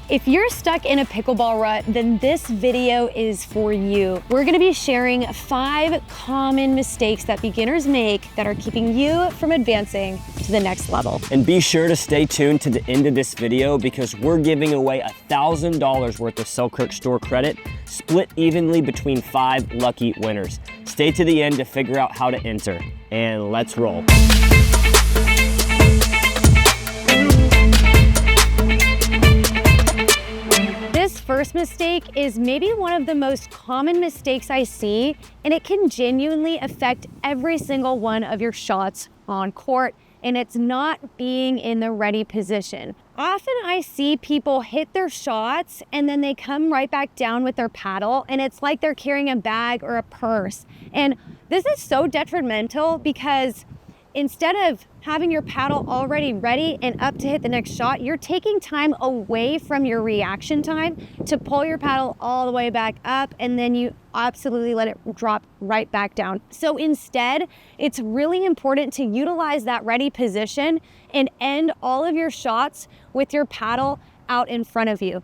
If you're stuck in a pickleball rut, then this video is for you. We're gonna be sharing 5 common mistakes that beginners make that are keeping you from advancing to the next level. And be sure to stay tuned to the end of this video because we're giving away $1,000 worth of Selkirk store credit, split evenly between 5 lucky winners. Stay to the end to figure out how to enter, and let's roll. This first mistake is maybe one of the most common mistakes I see, and it can genuinely affect every single one of your shots on court, and it's not being in the ready position. Often I see people hit their shots and then they come right back down with their paddle, and it's like they're carrying a bag or a purse. And this is so detrimental because instead of having your paddle already ready and up to hit the next shot, you're taking time away from your reaction time to pull your paddle all the way back up, and then you absolutely let it drop right back down. So instead, it's really important to utilize that ready position and end all of your shots with your paddle out in front of you.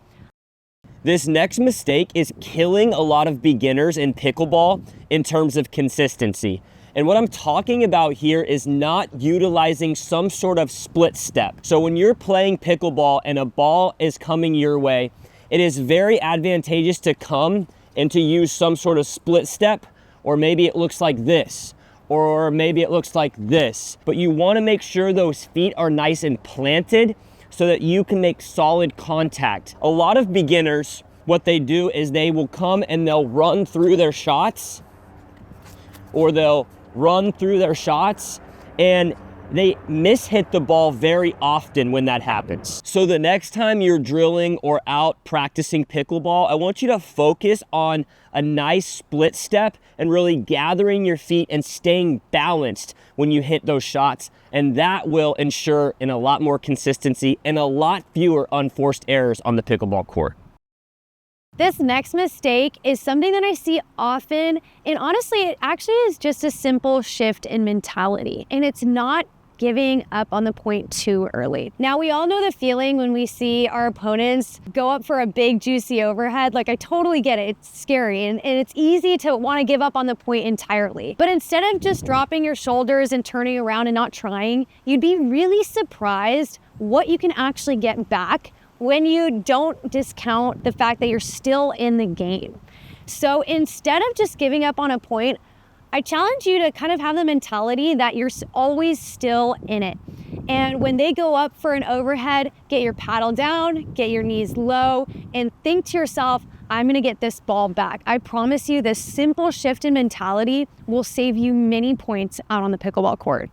This next mistake is killing a lot of beginners in pickleball in terms of consistency. And what I'm talking about here is not utilizing some sort of split step. So when you're playing pickleball and a ball is coming your way, it is very advantageous to come and to use some sort of split step, or maybe it looks like this, or maybe it looks like this. But you want to make sure those feet are nice and planted so that you can make solid contact. A lot of beginners, what they do is they will come and they'll run through their shots, or they'll run through their shots, and they mishit the ball very often when that happens. So the next time you're drilling or out practicing pickleball, I want you to focus on a nice split step and really gathering your feet and staying balanced when you hit those shots. And that will ensure in a lot more consistency and a lot fewer unforced errors on the pickleball court. This next mistake is something that I see often, and honestly, it actually is just a simple shift in mentality, and it's not giving up on the point too early. Now, we all know the feeling when we see our opponents go up for a big, juicy overhead. Like, I totally get it. It's scary, and it's easy to want to give up on the point entirely. But instead of just dropping your shoulders and turning around and not trying, you'd be really surprised what you can actually get back when you don't discount the fact that you're still in the game. So instead of just giving up on a point, I challenge you to kind of have the mentality that you're always still in it. And when they go up for an overhead, get your paddle down, get your knees low, and think to yourself, I'm gonna get this ball back. I promise you this simple shift in mentality will save you many points out on the pickleball court.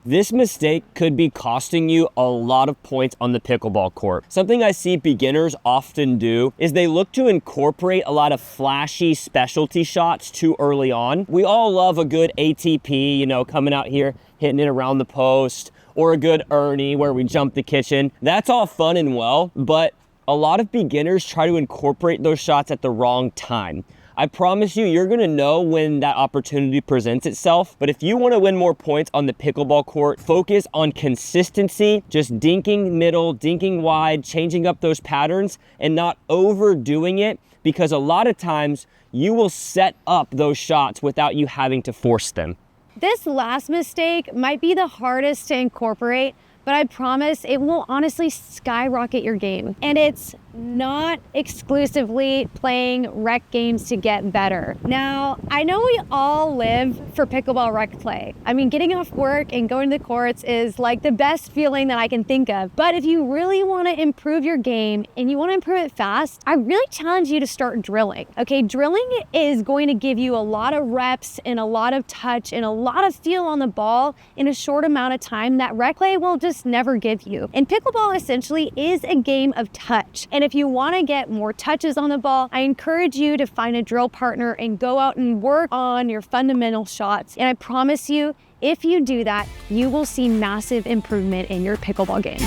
This mistake could be costing you a lot of points on the pickleball court. Something I see beginners often do is they look to incorporate a lot of flashy specialty shots too early on. We all love a good ATP, coming out here, hitting it around the post, or a good Ernie where we jump the kitchen. That's all fun and well, but a lot of beginners try to incorporate those shots at the wrong time. I promise you, you're gonna know when that opportunity presents itself. But if you wanna win more points on the pickleball court, focus on consistency, just dinking middle, dinking wide, changing up those patterns, and not overdoing it, because a lot of times you will set up those shots without you having to force them. This last mistake might be the hardest to incorporate, but I promise it will honestly skyrocket your game. And it's not exclusively playing rec games to get better. Now, I know we all live for pickleball rec play. I mean, getting off work and going to the courts is like the best feeling that I can think of. But if you really want to improve your game and you want to improve it fast, I really challenge you to start drilling. Okay, drilling is going to give you a lot of reps and a lot of touch and a lot of feel on the ball in a short amount of time that rec play will just never give you. And pickleball essentially is a game of touch. And if you want to get more touches on the ball, I encourage you to find a drill partner and go out and work on your fundamental shots. And I promise you, if you do that, you will see massive improvement in your pickleball game.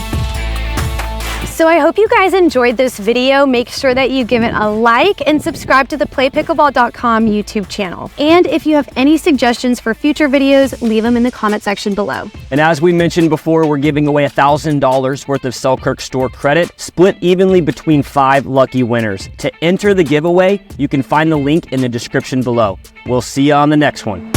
So I hope you guys enjoyed this video. Make sure that you give it a like and subscribe to the PlayPickleball.com YouTube channel. And if you have any suggestions for future videos, leave them in the comment section below. And as we mentioned before, we're giving away $1,000 worth of Selkirk store credit, split evenly between 5 lucky winners. To enter the giveaway, you can find the link in the description below. We'll see you on the next one.